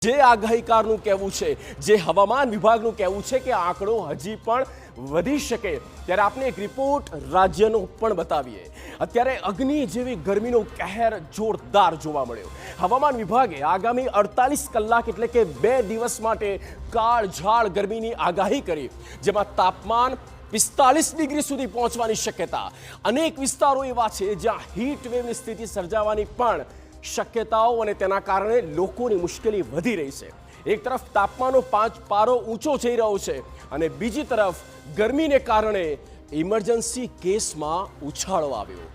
જે આગાહીકારનું કહેવું છે, જે હવામાન વિભાગનું કહેવું છે કે આંકડો હજી પણ વધી શકે, ત્યારે આપને એક રિપોર્ટ રાજ્યનો પણ બતાવીએ। અત્યારે અગ્નિ જેવી ગરમીનો કહેર જોરદાર જોવા મળ્યો। હવામાન વિભાગે આગામી 48 કલાક એટલે કે 2 દિવસ માટે કાળઝાળ ગરમીની આગાહી કરી, જેમાં તાપમાન 45 ડિગ્રી સુધી પહોંચવાની શક્યતા। અનેક વિસ્તારો એવા છે જ્યાં હીટ વેવની સ્થિતિ સર્જાવાની પણ શક્યતાઓ અને તેના કારણે લોકોની મુશ્કેલી વધી રહી છે। એક તરફ તાપમાનનો પારો ઊંચો જઈ રહ્યો છે અને બીજી તરફ ગરમીને કારણે ઇમરજન્સી કેસમાં ઉછાળો આવ્યો।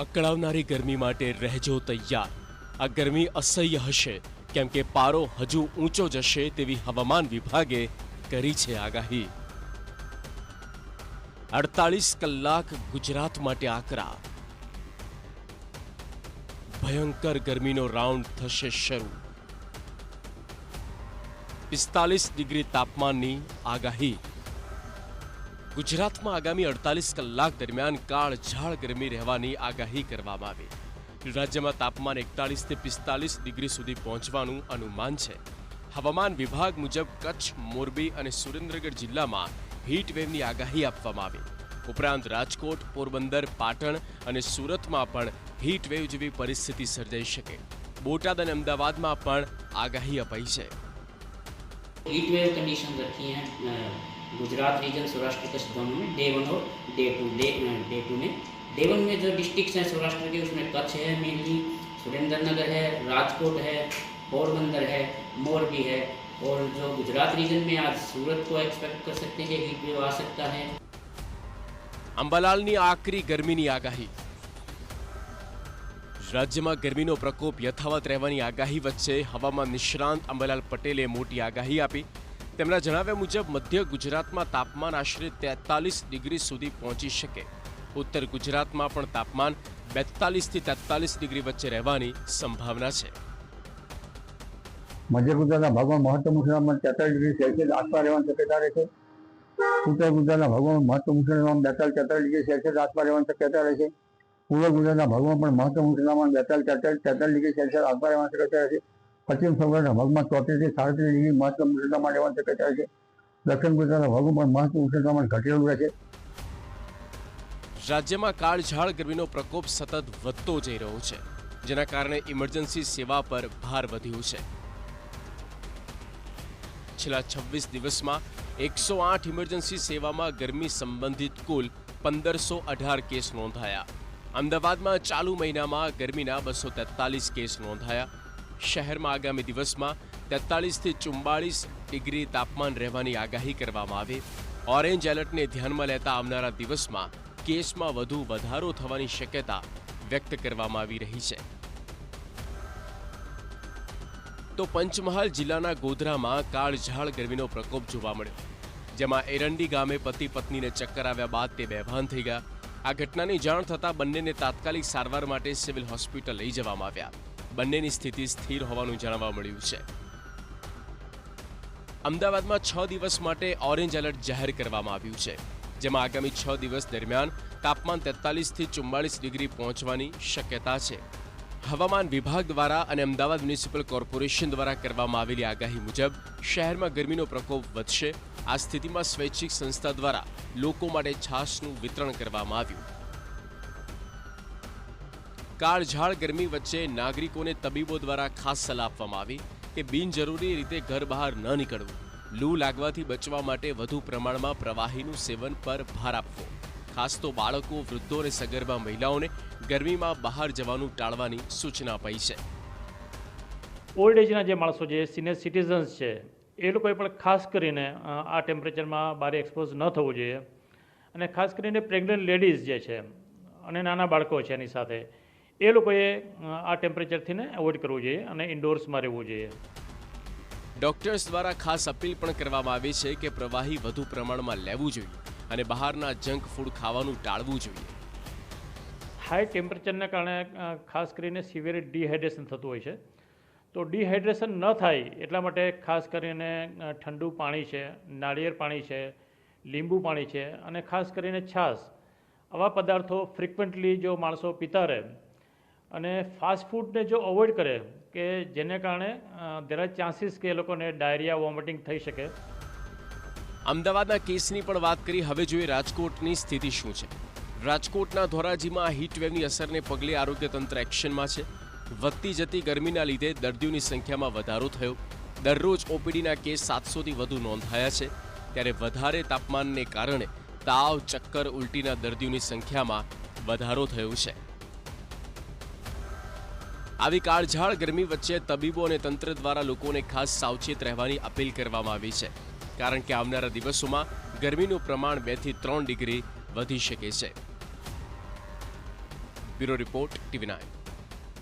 અકળાવનારી ગરમી માટે રહેજો તૈયાર। આ ગરમી અસહ્ય હશે, કેમ કે પારો હજુ ઊંચો જશે તેવી હવામાન વિભાગે કરી છે આગાહી। 48 કલાક ગુજરાત માટે આકરા। ભયંકર ગરમીનો રાઉન્ડ થશે શરૂ। 45 ડિગ્રી તાપમાનની આગાહી। ગુજરાતમાં આગામી 48 કલાક દરમિયાન કાળઝાળ ગરમી રહેવાની આગાહી કરવામાં આવી। રાજ્યમાં તાપમાન 41 થી 45 ડિગ્રી સુધી પહોંચવાનું અનુમાન છે। હવામાન વિભાગ મુજબ કચ્છ, મોરબી અને સુરેન્દ્રનગર જિલ્લામાં હીટ વેવની આગાહી આપવામાં આવી। ઉપરાંત રાજકોટ, પોરબંદર, પાટણ અને સુરતમાં પણ હીટ વેવ જેવી પરિસ્થિતિ સર્જાઈ શકે। બોટાદ અને અમદાવાદમાં પણ આગાહી અપાઈ છે। हीट वेव कंडीशन रखी हैं गुजरात रीजन, सौराष्ट्र कच्छ दोनों में, डे 1 और डे 2 में। डे 1 में जो डिस्ट्रिक्ट्स हैं सौराष्ट्र के, उसमें कच्छ है मेनली, सुरेंद्रनगर है, राजकोट है, पोरबंदर है, मोरबी है। और जो गुजरात रीजन में आज सूरत को एक्सपेक्ट कर सकते हैं कि हीट वेव आ सकता है। અંબાલાલની આકરી ગરમીની આગાહી। રાજ્યમાં ગરમીનો પ્રકોપ યથાવત રહેવાની આગાહી વચ્ચે હવામાન નિષ્ણાંત અંબાલાલ પટેલે મોટી આગાહી આપી। તેમના જણાવ્યા મુજબ મધ્ય ગુજરાતમાં તાપમાન આશરે 43 ડિગ્રી સુધી પહોંચી શકે। ઉત્તર ગુજરાતમાં પણ તાપમાન 42 થી 43 ડિગ્રી વચ્ચે રહેવાની સંભાવના છે। મધ્ય ગુજરાતના ભાગમાં મહત્તમ ઉષ્ણતામાન 43 ડિગ્રી સેલ્સિયસ આસપાસ રહેવાની શક્યતા રહેશે। ઉત્તર ગુજરાતના ભાગમાં મહત્તમ ઉષ્ણતામાન 43 ડિગ્રી સેલ્સિયસ આસપાસ રહેવાની શક્યતા રહેશે। પૂર્વ ગુજરાતના ભાગમાં પણ મહત્તમ ઉષ્ણતામાન 43 ડિગ્રી સેલ્સિયસ આસપાસ રહેવાની શક્યતા રહેશે। પશ્ચિમ સૌરાષ્ટ્રના ભાગમાં 34 થી 37 ડિગ્રી મહત્તમ ઉષ્ણતામાન રહેવાની શક્યતા રહેશે। દક્ષિણ ગુજરાતના ભાગમાં પણ મહત્તમ ઉષ્ણતામાન ઘટેલું રહેશે। રાજ્યમાં કાળઝાળ ગરમીનો પ્રકોપ સતત વધતો જઈ રહ્યો છે, જેના કારણે ઇમરજન્સી સેવા પર ભાર વધ્યું છે। છેલ્લા 26 દિવસમાં 108 ઇમરજન્સી સેવામાં ગરમી સંબંધિત કુલ 1518 કેસ નોંધાયા। અમદાવાદમાં ચાલુ મહિનામાં ગરમીના 243 કેસ નોંધાયા। શહેરમાં આગામી દિવસમાં 43 થી 44 ડિગ્રી તાપમાન રહેવાની આગાહી કરવામાં આવી। ઓરેન્જ એલર્ટને ધ્યાનમાં લેતા આવનારા દિવસમાં કેસમાં વધુ વધારો થવાની શક્યતા વ્યક્ત કરવામાં આવી રહી છે। તો પંચમહાલ જિલ્લાના ગોધરામાં કાળઝાળ ગરમીનો પ્રકોપ જોવા મળ્યો, જેમાં એરંડી ગામે પતિ પત્નીને ચક્કર આવ્યા બાદ તે બેભાન થઈ ગયા। આ ઘટનાની જાણ થતાં બંનેને તાત્કાલિક સારવાર માટે સિવિલ હોસ્પિટલ લઈ જવામાં આવ્યા। બંનેની સ્થિતિ સ્થિર હોવાનું જાણવા મળ્યું છે। અમદાવાદમાં 6 દિવસ માટે ઓરેન્જ એલર્ટ જાહેર કરવામાં આવ્યું છે, જેમાં આગામી 6 દિવસ દરમિયાન તાપમાન 43 થી 44 ડિગ્રી પહોંચવાની શક્યતા છે। હવામાન વિભાગ દ્વારા અને અમદાવાદ મ્યુનિસિપલ કોર્પોરેશન દ્વારા કરવામાં આવેલી આગાહી મુજબ શહેરમાં ગરમીનો પ્રકોપ વધશે। આ સ્થિતિમાં સ્વૈચ્છિક સંસ્થા દ્વારા લોકો માટે છાશનું વિતરણ કરવામાં આવ્યું। કાળઝાળ ગરમી વચ્ચે નાગરિકોને તબીબો દ્વારા ખાસ સલાહ આપવામાં આવી કે બિનજરૂરી રીતે ઘર બહાર ન નીકળવું। લૂ લાગવાથી બચવા માટે વધુ પ્રમાણમાં પ્રવાહીનું સેવન પર ભાર આપવો। ખાસ તો બાળકો, વૃદ્ધો અને સગર્ભા મહિલાઓને ગરમીમાં બહાર જવાનું ટાળવાની સૂચના અપાઈ છે। ઓલ્ડ એજના જે માણસો છે, સિનિયર સિટીઝન્સ છે, એ લોકોએ પણ ખાસ કરીને આ ટેમ્પરેચરમાં બહાર એક્સપોઝ ન થવું જોઈએ। અને ખાસ કરીને પ્રેગ્નન્ટ લેડીઝ જે છે અને નાના બાળકો છે એની સાથે, એ લોકોએ આ ટેમ્પરેચરથી એવોઇડ કરવું જોઈએ અને ઇન્ડોર્સમાં રહેવું જોઈએ। ડોક્ટર્સ દ્વારા ખાસ અપીલ પણ કરવામાં આવી છે કે પ્રવાહી વધુ પ્રમાણમાં લેવું જોઈએ અને બહારના જંક ફૂડ ખાવાનું ટાળવું જોઈએ। હાઈ ટેમ્પરેચરને કારણે ખાસ કરીને સિવિયર ડિહાઇડ્રેશન થતું હોય છે, તો ડિહાઇડ્રેશન ન થાય એટલા માટે ખાસ કરીને ઠંડુ પાણી છે, નાળિયેર પાણી છે, લીંબુ પાણી છે અને ખાસ કરીને છાશ આવા પદાર્થો ફ્રિકવન્ટલી જો માણસો પીતા રહે અને ફાસ્ટ ફૂડને જો અવોઇડ કરે કે જેને કારણે દેર આર ચાન્સીસ કે એ લોકોને ડાયરિયા વોમિટિંગ થઈ શકે. અમદાવાદના કેસની પણ વાત કરી. હવે જોઈએ રાજકોટની સ્થિતિ શું છે. રાજકોટના ધોરાજીમાં હીટવેવની અસરને પગલે આરોગ્ય તંત્ર એક્શનમાં છે. વધતી જતી ગરમીના લીધે દર્દીઓની સંખ્યામાં વધારો થયો. દરરોજ ઓપીડીના કેસ 700થી વધુ નોંધાયા છે. ત્યારે વધારે તાપમાનને કારણે તાવ, ચક્કર, ઉલટીના દર્દીઓની સંખ્યામાં વધારો થયો છે. આવી કાળઝાળ ગરમી વચ્ચે તબીબો અને તંત્ર દ્વારા લોકોને ખાસ સાવચેત રહેવાની અપીલ કરવામાં આવી છે. કારણ કે આવનારા દિવસોમાં ગરમીનું પ્રમાણ 2 થી 3 ડિગ્રી વધી શકે છે. Bureau report, TV9.